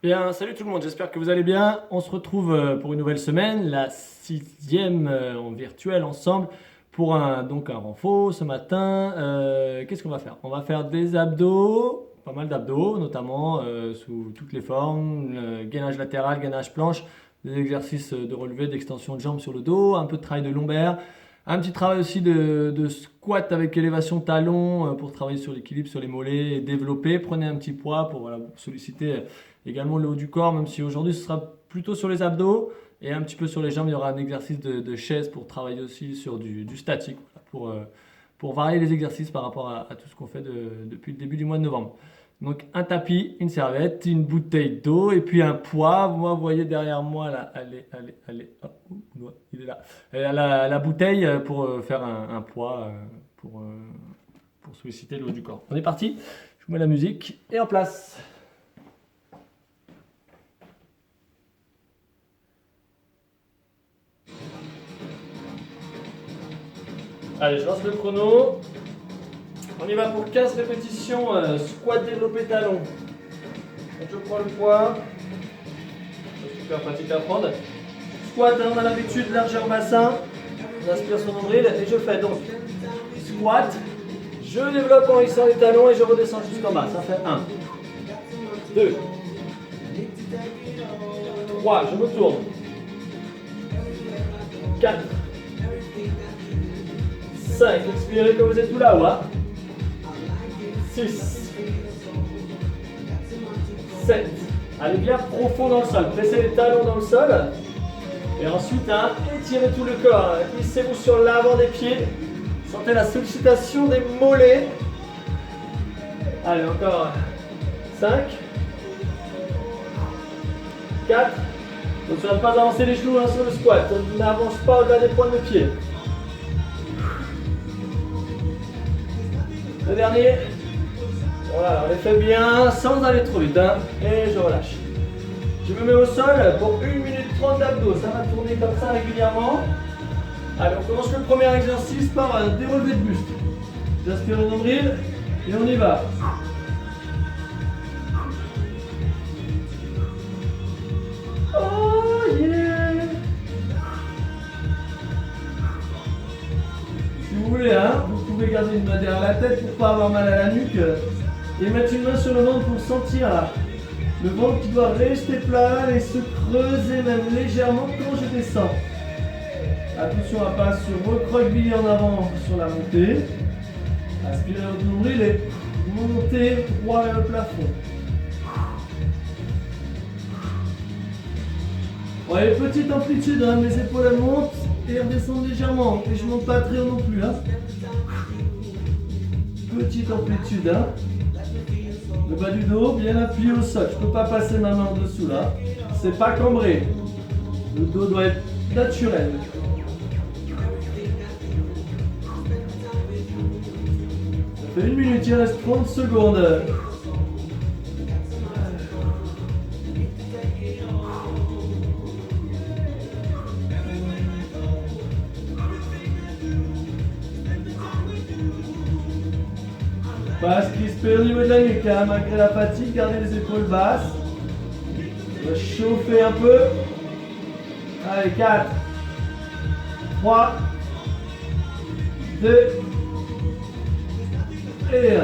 Bien, salut tout le monde, j'espère que vous allez bien. On se retrouve pour une nouvelle semaine, la sixième en virtuel ensemble pour un renfort ce matin. Qu'est-ce qu'on va faire? On va faire des abdos, pas mal d'abdos, notamment sous toutes les formes, gainage latéral, gainage planche, des exercices de relevé, d'extension de jambes sur le dos, un peu de travail de lombaire, un petit travail aussi de squat avec élévation talon pour travailler sur l'équilibre, sur les mollets et développer. Prenez un petit poids pour, voilà, pour solliciter également le haut du corps, même si aujourd'hui ce sera plutôt sur les abdos et un petit peu sur les jambes. Il y aura un exercice de chaise pour travailler aussi sur du statique, voilà, pour varier les exercices par rapport à tout ce qu'on fait depuis le début du mois de novembre. Donc un tapis, une serviette, une bouteille d'eau et puis un poids. Moi, vous voyez derrière moi là, allez, oh, il est là. La bouteille pour faire un poids pour solliciter le haut du corps. On est parti. Je vous mets la musique et en place. Allez, je lance le chrono. On y va pour 15 répétitions, squat développé talon. Donc je prends le poids. C'est super pratique à prendre. Squat, hein, on a l'habitude, largeur bassin. On inspire son nombril et je fais donc squat. Je développe en hissant les talons et je redescends jusqu'en bas. Ça fait 1, 2, 3, je me tourne. 4, 5, expirez quand vous êtes tout là-haut. Hein. 6, 7, allez bien profond dans le sol, pressez les talons dans le sol. Et ensuite, hein, étirez tout le corps, hissez-vous sur l'avant des pieds. Sentez la sollicitation des mollets. Allez, encore 5, 4. Attention à ne pas avancer les genoux hein, sur le squat. On n'avance pas au-delà des pointes de pied. Le dernier. Voilà, on les fait bien sans aller trop vite. Hein, et je relâche. Je me mets au sol pour 1 minute 30 d'abdos. Ça va tourner comme ça régulièrement. Allez, on commence le premier exercice par un dérelevé de buste. J'inspire le nombril et on y va. Oh yeah! Si vous voulez, hein, vous pouvez garder une main derrière la tête pour ne pas avoir mal à la nuque et mettre une main sur le ventre pour sentir le ventre qui doit rester plat et se creuser même légèrement quand je descends. Attention à ne pas se recroqueviller en avant sur la montée. Aspirez votre nombril et montez droit vers le plafond. Bon, allez, petite amplitude, hein, mes épaules elles montent et redescendent légèrement. Et je ne monte pas très haut non plus. Hein. Petite amplitude. Hein. Le bas du dos bien appuyé au sol. Je ne peux pas passer ma main en dessous là. C'est pas cambré. Le dos doit être naturel. Ça fait 1 minute, il reste 30 secondes. Pas se crisper au niveau de la nuque, hein. Malgré la fatigue, gardez les épaules basses. On va chauffer un peu. Allez, 4, 3, 2 et 1.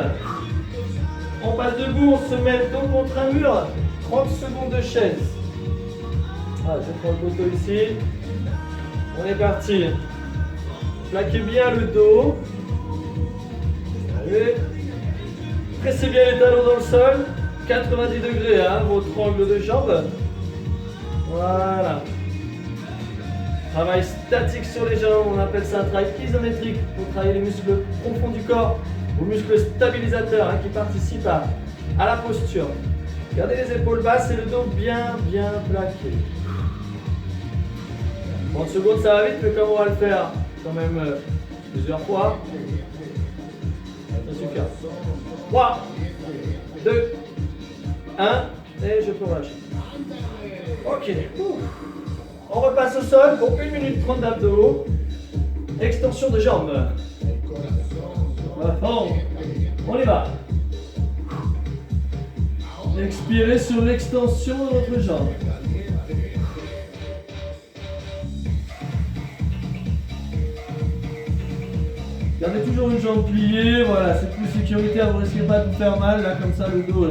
On passe debout, on se met dos contre un mur. 30 secondes de chaise. Ah, je prends le poteau ici. On est parti. Plaquez bien le dos. Allez. Pressez bien les talons dans le sol, 90 degrés, hein, votre angle de jambe. Voilà. Travail statique sur les jambes, on appelle ça un travail isométrique pour travailler les muscles profonds du corps, vos muscles stabilisateurs hein, qui participent à la posture. Gardez les épaules basses et le dos bien plaqué. 30 secondes, ça va vite, mais comme on va le faire quand même plusieurs fois, ça suffit. 3, 2, 1, et je peux relâcher. Ok. On repasse au sol pour 1 minute 30 d'abdos. Extension de jambes. On y va. Expirez sur l'extension de votre jambe. Gardez toujours une jambe pliée, voilà, c'est plus sécuritaire, vous ne risquez pas de vous faire mal, là comme ça le dos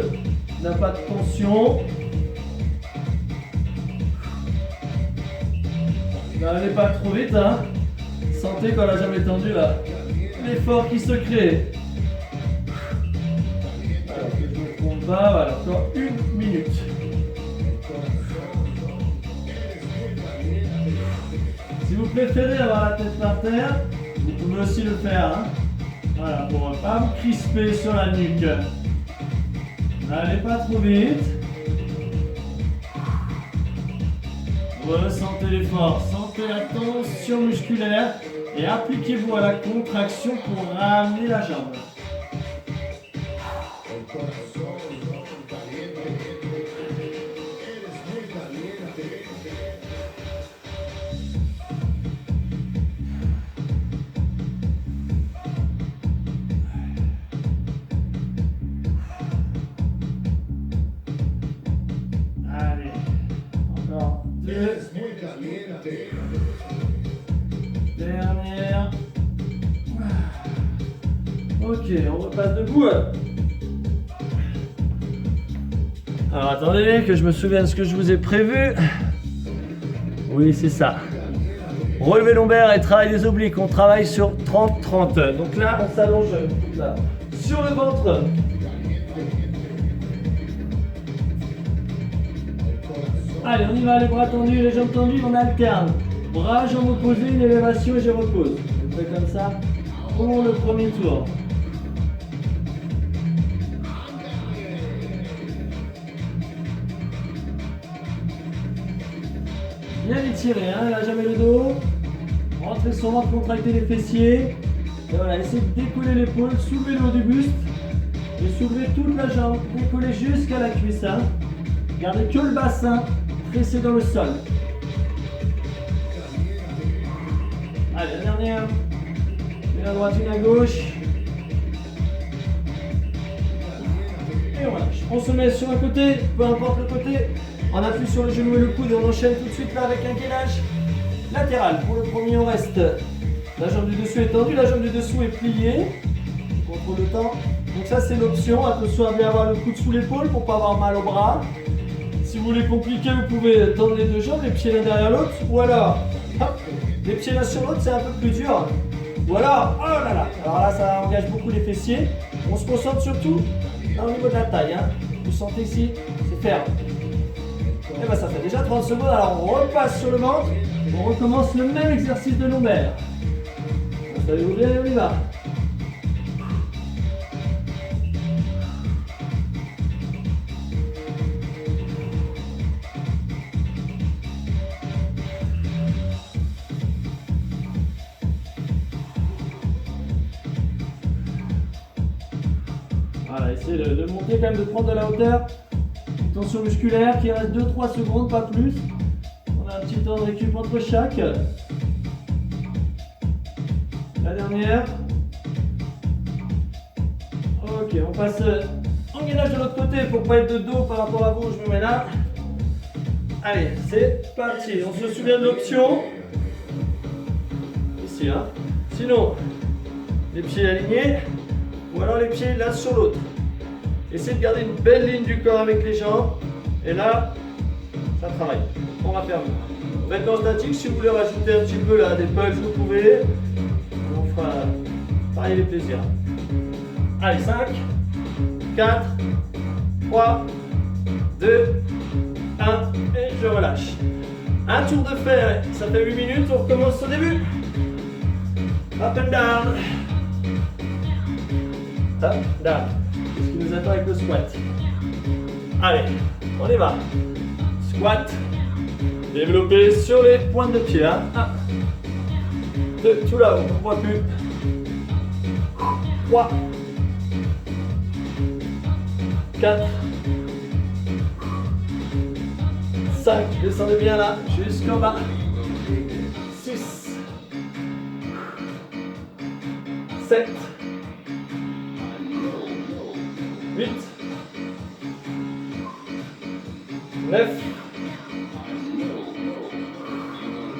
n'a pas de tension. N'allez pas trop vite, hein. Sentez quand la jambe est tendue là, l'effort qui se crée. Alors que je me trompe pas, voilà, encore 1 minute. Si vous préférez avoir la tête par terre, vous pouvez aussi le faire, hein. Voilà, pour ne pas vous crisper sur la nuque. N'allez pas trop vite. Ressentez l'effort, sentez la tension musculaire et appliquez-vous à la contraction pour ramener la jambe. Allez, encore 2. Dernière. Ok, on repasse debout. Alors attendez que je me souvienne de ce que je vous ai prévu. Oui, c'est ça. Relevé lombaire et travail des obliques. On travaille sur 30-30. Donc là, on s'allonge là, sur le ventre. Allez, on y va, les bras tendus, les jambes tendues, on alterne. Bras, jambes opposées, une élévation et je repose. On fait comme ça pour le premier tour. Bien étirer, hein, là jamais le dos. Rentrez sur ventre, contractez les fessiers. Et voilà, essayez de décoller l'épaule, soulevez le haut du buste. Et soulevez toute la jambe, décollez jusqu'à la cuisse. Hein. Gardez que le bassin pressé dans le sol. Allez, la dernière. Une à droite, une à gauche. Et on relâche. On se met sur un côté, peu importe le côté. On appuie sur le genou et le coude et on enchaîne tout de suite là avec un gainage latéral. Pour le premier, on reste. La jambe du dessus est tendue, la jambe du dessous est pliée. On contrôle le temps. Donc ça, c'est l'option. Attention à bien avoir le coude sous l'épaule pour ne pas avoir mal au bras. Si vous voulez compliquer, vous pouvez tendre les deux jambes, les pieds l'un derrière l'autre. Ou alors, hop, les pieds l'un sur l'autre, c'est un peu plus dur. Ou alors, oh là là. Alors là, ça engage beaucoup les fessiers. On se concentre surtout là, au niveau de la taille. Hein. Vous sentez ici, c'est ferme. Et bien ça fait déjà 30 secondes, alors on repasse sur le ventre, on recommence le même exercice de lombaire. Installez-vous bien et on y va. Voilà, essayez de monter quand même, de prendre de la hauteur. Tension musculaire qui reste 2-3 secondes, pas plus. On a un petit temps de récup entre chaque. La dernière. Ok, on passe en gainage de l'autre côté pour pas être de dos par rapport à vous. Je me mets là. Allez, c'est parti. On se souvient de l'option. Ici, hein. Sinon, les pieds alignés ou alors les pieds l'un sur l'autre. Essayez de garder une belle ligne du corps avec les jambes. Et là, ça travaille. On va faire mieux. Vêtements statiques, si vous voulez rajouter un petit peu là, des punches, vous pouvez. On fera pareil les plaisirs. Allez, 5, 4, 3, 2, 1. Et je relâche. Un tour de fer, ça fait 8 minutes. On recommence au début. Up and down. Up, down. Ce qui nous attend avec le squat. Allez, on y va. Squat. Développé sur les pointes de pied. 1, 2, tout là-haut, on ne voit plus. 3, 4, 5, descendez bien là, jusqu'en bas. 6, 7, 8, 9,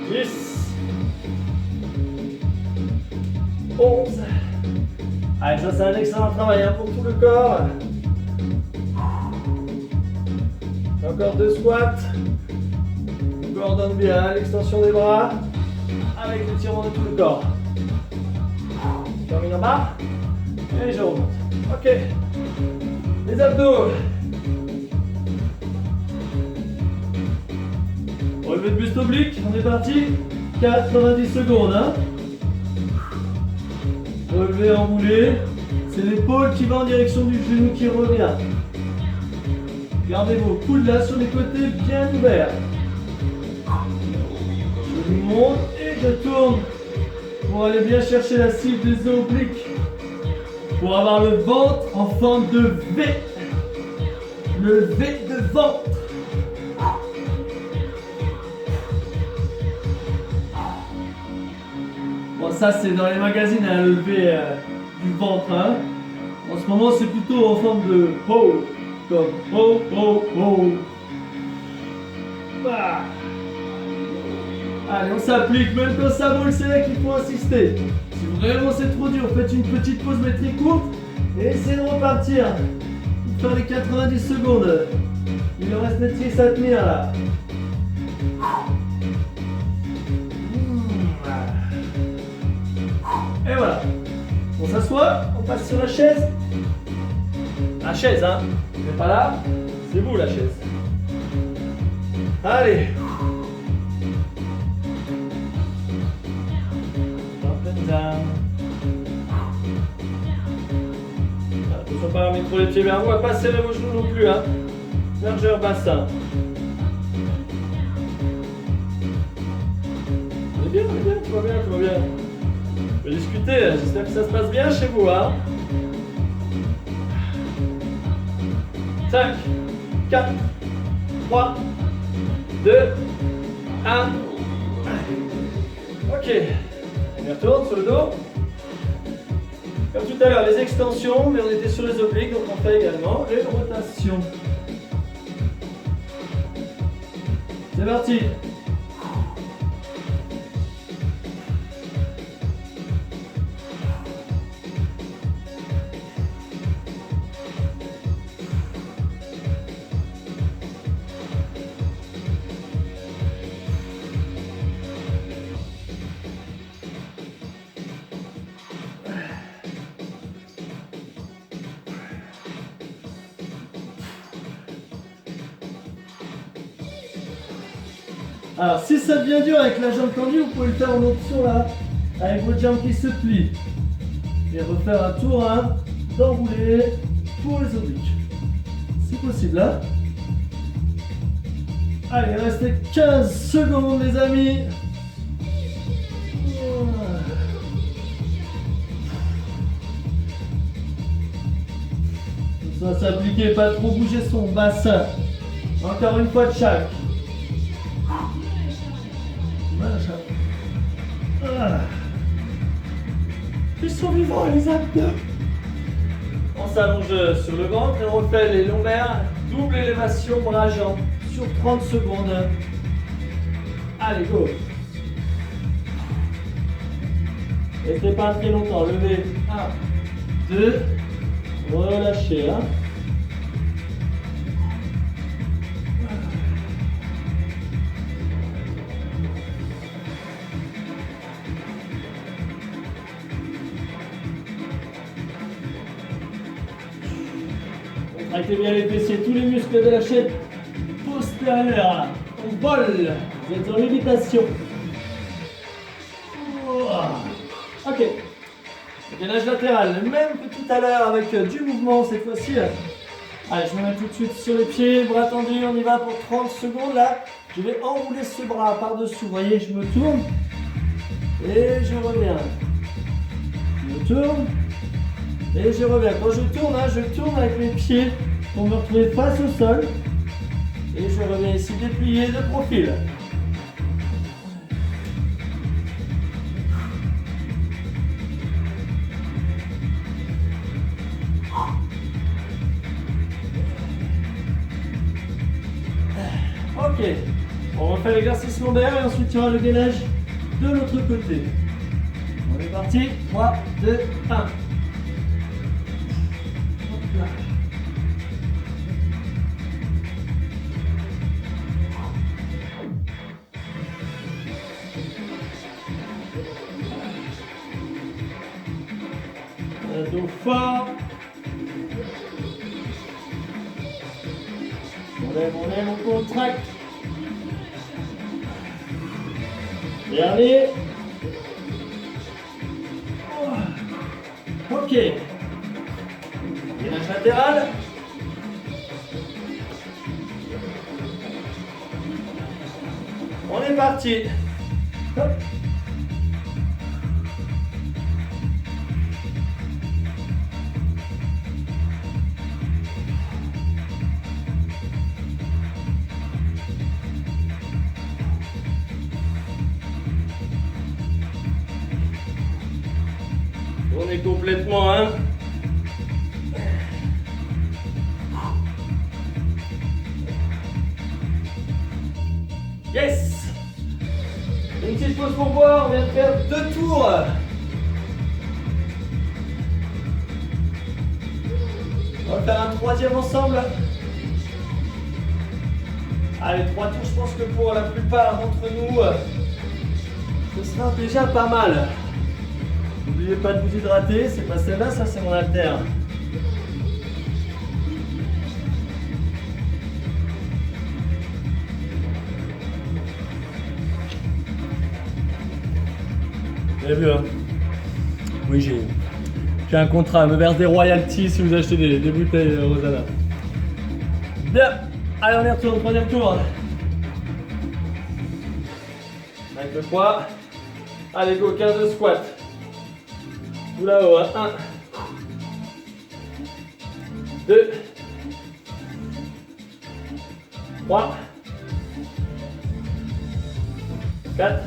10, 11. Allez, ça c'est un excellent travail hein, pour tout le corps. Encore 2 squats. On coordonne bien l'extension des bras avec l'étirement de tout le corps. Je termine en bas et je remonte. Ok. Les abdos. Relevé de buste oblique, on est parti. 90 secondes. Hein. Relevé, enroulé. C'est l'épaule qui va en direction du genou qui revient. Gardez vos coudes là sur les côtés bien ouverts. Je monte et je tourne pour aller bien chercher la cible des obliques. Pour avoir le ventre en forme de V. Le V de ventre. Bon, ça c'est dans les magazines un lever du ventre. Hein. En ce moment c'est plutôt en forme de ho. Comme ho ho ho. Ah. Allez, on s'applique, même quand ça brûle, c'est là qu'il faut insister. Si vraiment c'est trop dur, faites une petite pause métrique courte et essayez de repartir. Pour faire les 90 secondes. Il en reste net 6 à tenir là. Et voilà. On s'assoit, on passe sur la chaise. La chaise, hein. Vous n'êtes pas là, c'est vous la chaise. Allez. Attention pas à mettre trop les pieds vers vous, à pas serrer vos genoux non plus. Hein. Largeur bassin. On est bien, tout va bien, tout va bien. On va discuter, j'espère que ça se passe bien chez vous. Hein. 5, 4, 3, 2, 1. Ok. On y retourne sur le dos. Comme tout à l'heure, les extensions, mais on était sur les obliques, donc on fait également les rotations. C'est parti. Alors, si ça devient dur avec la jambe tendue, vous pouvez le faire en option là, avec votre jambe qui se plie. Et refaire un tour hein, d'enroulé pour les obliques. C'est possible là. Allez, il reste 15 secondes les amis. Ça s'appliquer, pas trop bouger son bassin. Encore une fois de chaque. Ils sont vivants les abdos. On s'allonge sur le ventre et on refait les lombaires, double élévation bras-jambes sur 30 secondes. Allez, go. Restez pas très longtemps, levez. 1, 2, relâchez. Hein. Contractez bien les fessiers, tous les muscles de la chaîne postérieure. On vole. Vous êtes en lévitation. Ok. Gainage latéral, le même que tout à l'heure avec du mouvement cette fois-ci. Allez, je me mets tout de suite sur les pieds, bras tendus, on y va pour 30 secondes là. Je vais enrouler ce bras par-dessous. Vous voyez, je me tourne et je reviens. Je me tourne. Et je reviens. Quand je tourne avec mes pieds pour me retrouver face au sol. Et je reviens ici déplié de profil. Ok, on refait l'exercice lombaire et ensuite il y aura le gainage de l'autre côté. On est parti, 3, 2, 1. Hop là. Dos fort. On lève, on contracte. Dernier. Ok. Gainage latéral. On est parti. Hop. On est complètement, hein. Yes. Une petite pause pour boire, on vient de faire 2 tours. On va faire un 3e ensemble. Allez, 3 tours, je pense que pour la plupart d'entre nous, ce sera déjà pas mal. N'oubliez pas de vous hydrater, c'est pas celle-là, ça c'est mon haltère. Vous avez vu, hein? Oui, j'ai un contrat, elle me verse des royalties si vous achetez des bouteilles Rosana. Bien, allez on y retourne, 3e tour. Avec le poids. Allez go, 15 de squat. Tout là-haut, hein. 1, 2, 3, 4,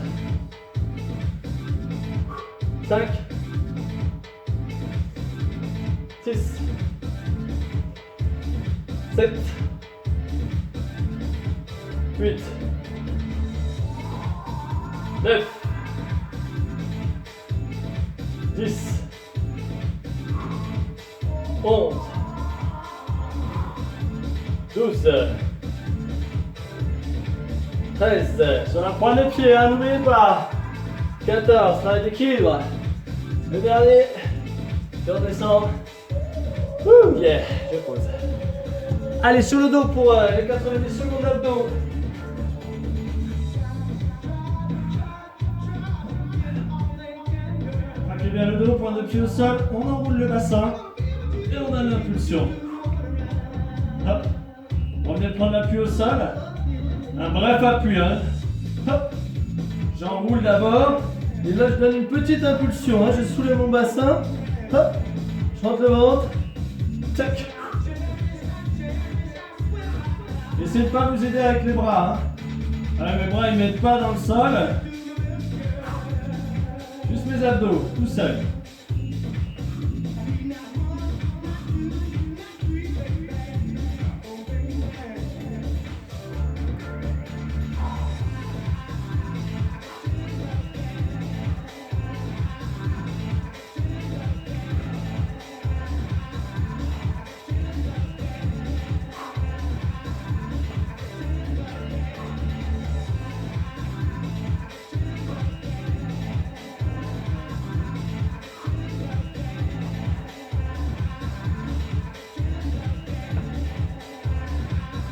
5, 6, 7, 8, 9, 10, 11, 12, 13, sur la pointe de pied, hein, n'oubliez pas. 14, travail d'équilibre. Le dernier, je redescends. Ouh, yeah, je pose. Allez, sur le dos pour les 90 secondes d'abdos. Rappelez bien le dos, point de pied au sol, on enroule le bassin et on donne l'impulsion. Hop, on vient de prendre l'appui au sol, un bref appui, hein. Hop, j'enroule d'abord. Et là, je donne une petite impulsion, hein. Je soulève mon bassin, hop, je rentre le ventre, tac. Essayez de ne pas vous aider avec les bras, hein. Voilà, mes bras ils ne mettent pas dans le sol. Juste mes abdos, tout seul.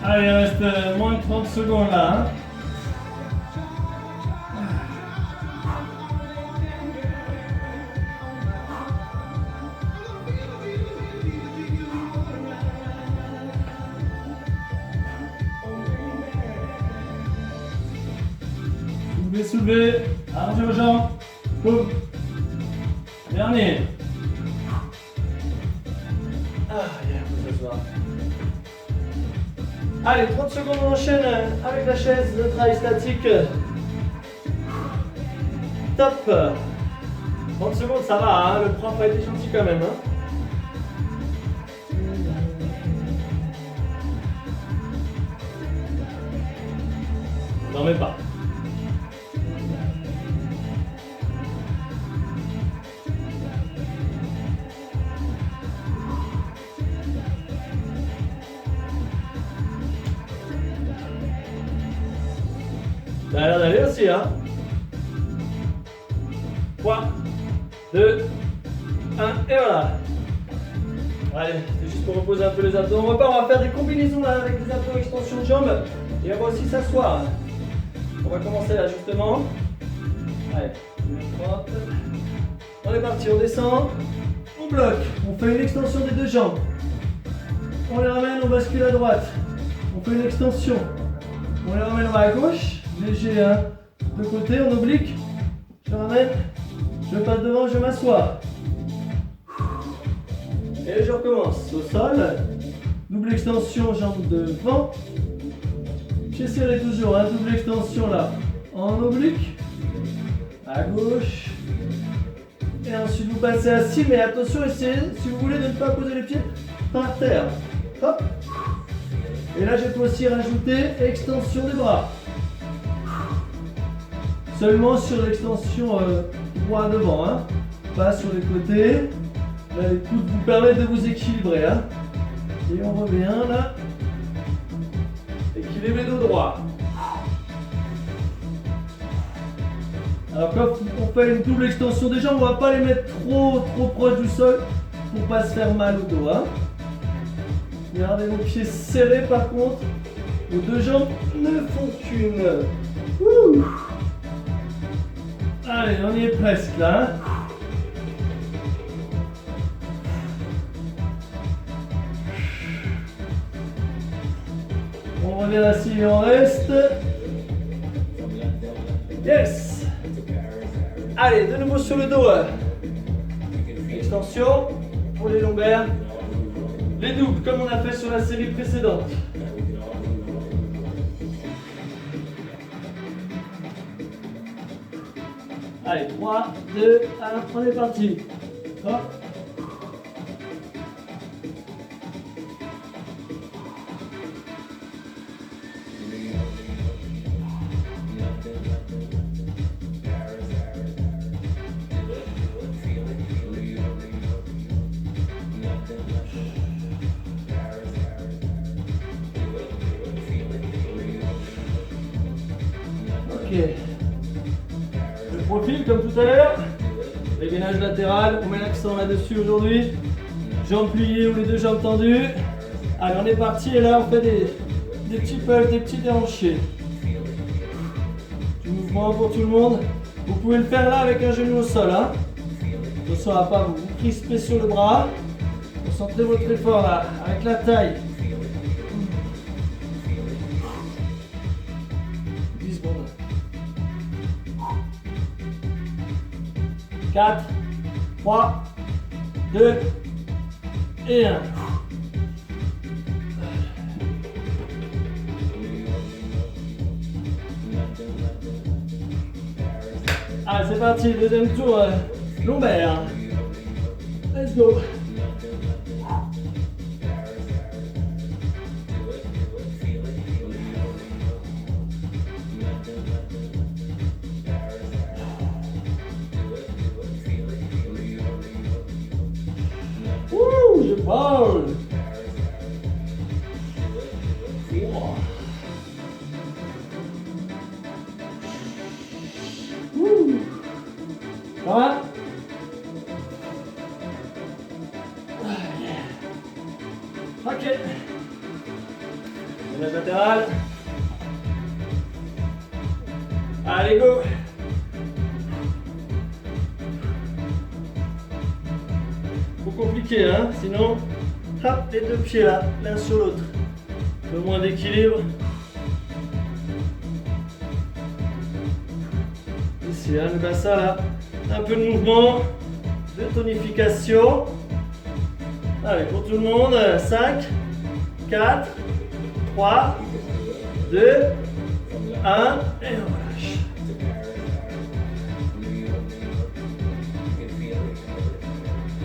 Allez, il reste moins de 30 secondes là, hein. Soulevez, allongez vos jambes, boum. Dernier. Ah, yeah, faut s'asseoir. Allez, 30 secondes, on enchaîne avec la chaise, le travail statique. Top. 30 secondes, ça va, hein, le prof a été gentil quand même, hein. dormez pas. Ça a l'air d'aller aussi, hein. 3, 2, 1, et voilà. Allez, c'est juste pour reposer un peu les abdos. On repart, on va faire des combinaisons là avec des abdos extension de jambes. Et on va aussi s'asseoir. On va commencer là justement. Allez, on est parti, on descend. On bloque, on fait une extension des deux jambes. On les ramène, on bascule à droite. On fait une extension. On les ramène, on va à gauche. Léger, hein. De côté, on oblique. Je ramène. Je passe devant, je m'assois. Et je recommence. Au sol. Double extension, jambe devant. J'essaierai toujours, hein. Double extension là. En oblique. À gauche. Et ensuite vous passez assis, mais attention, essayez, si vous voulez, de ne pas poser les pieds par terre. Hop. Et là, je peux aussi rajouter extension des bras. Seulement sur l'extension droit devant, hein. Pas sur les côtés. Là, les coudes vous permettent de vous équilibrer, hein. Et on revient là. Équilibrez le dos droit. Alors quand on fait une double extension des jambes, on ne va pas les mettre trop proches du sol pour ne pas se faire mal au dos, hein. Gardez vos pieds serrés par contre. Vos deux jambes ne font qu'une. Ouh. Allez, on y est presque là, hein. On revient assis et on reste. Yes. Allez, de nouveau sur le dos. Extension pour les lombaires. Les doubles, comme on a fait sur la série précédente. Allez, 3, 2, 1, on est parti. Hop. Ok. Le profil comme tout à l'heure. Les gainages latéral, on met l'accent là-dessus aujourd'hui. Jambes pliées ou les deux jambes tendues. Allez, on est parti et là on fait des petits pulls, des petits déhanchés. Du mouvement pour tout le monde. Vous pouvez le faire là avec un genou au sol, hein. Attention à ne pas vous crisper sur le bras. Concentrez votre effort là, avec la taille. 10 secondes. 4, 3, 2 et 1. Allez, c'est parti, deuxième tour lombaire. Let's go. Ouh, je parle. Ça va? Ok. Ménage latéral. Allez, go. Trop compliqué, hein? Sinon, hop, les deux pieds là, l'un sur l'autre. Un peu moins d'équilibre. Ici, hein, le bassin là. Un peu de mouvement, de tonification. Allez, pour tout le monde, 5, 4, 3, 2, 1, et on relâche.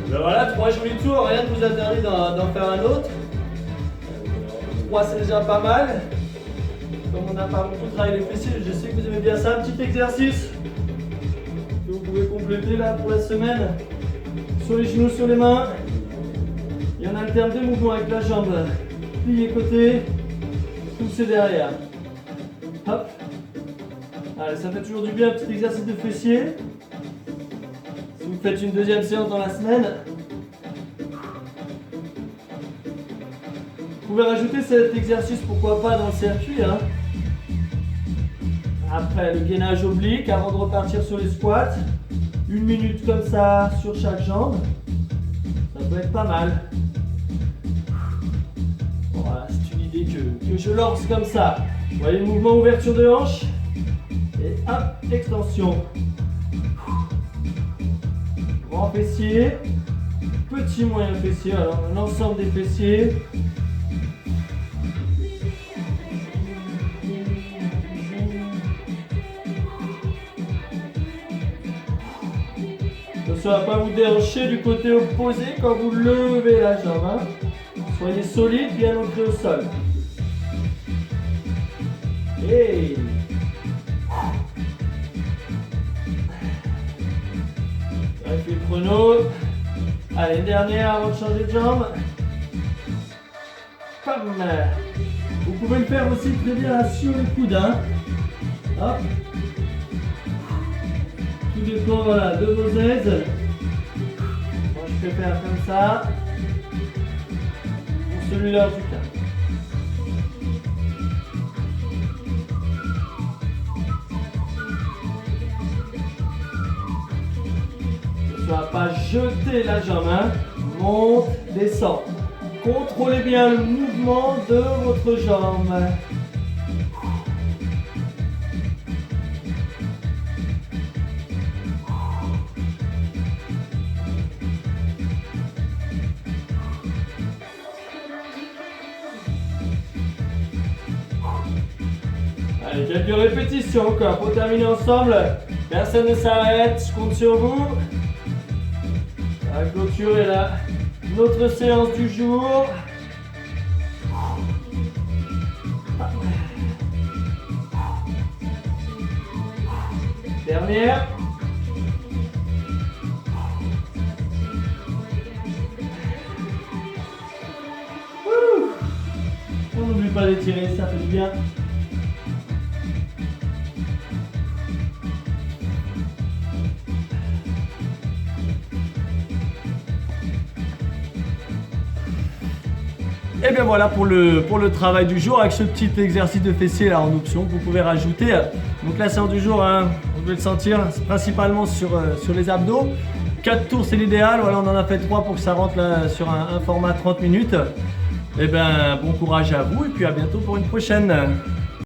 Ben voilà, 3 jolis tours, rien ne vous interdit d'en faire un autre. 3 c'est déjà pas mal. comme on n'a pas beaucoup travaillé les fessiers, je sais que vous aimez bien ça. Un petit exercice que vous pouvez compléter là pour la semaine. Sur les genoux, sur les mains. Et on alterne deux mouvements avec la jambe. Plier côté, pousser derrière. Hop. Allez, ça fait toujours du bien, un petit exercice de fessier. Si vous faites une deuxième séance dans la semaine, vous pouvez rajouter cet exercice, pourquoi pas, dans le circuit. Hein. Après, le gainage oblique, avant de repartir sur les squats. 1 minute comme ça sur chaque jambe. Ça peut être pas mal. Voilà, c'est une idée que je lance comme ça. Vous voyez le mouvement ouverture de hanche. Et hop, extension. Grand fessier. Petit moyen fessier. Alors, l'ensemble des fessiers. Ça ne va pas vous déhancher du côté opposé quand vous levez la jambe. Hein. Soyez solide, bien ancré au sol. Hey. Vérifiez le chrono. Allez, une dernière avant de changer de jambe. Pam. Vous pouvez le faire aussi très bien sur les coudes. Hein. Hop. Tout dépend voilà, de vos aides. Moi je préfère comme ça. Pour celui-là en tout cas. Ne sois pas jeter la jambe. Hein. Monte, descend. Contrôlez bien le mouvement de votre jambe. Allez, quelques répétitions encore pour terminer ensemble. Personne ne s'arrête, je compte sur vous. On va clôturer là notre séance du jour. Dernière. On n'oublie pas d'étirer, ça fait du bien. Et bien voilà pour le travail du jour avec ce petit exercice de fessier là en option que vous pouvez rajouter. Donc la séance du jour, hein, vous pouvez le sentir, c'est principalement sur les abdos. 4 tours c'est l'idéal, voilà, on en a fait 3 pour que ça rentre là, sur un format 30 minutes. Et bien bon courage à vous et puis à bientôt pour une prochaine.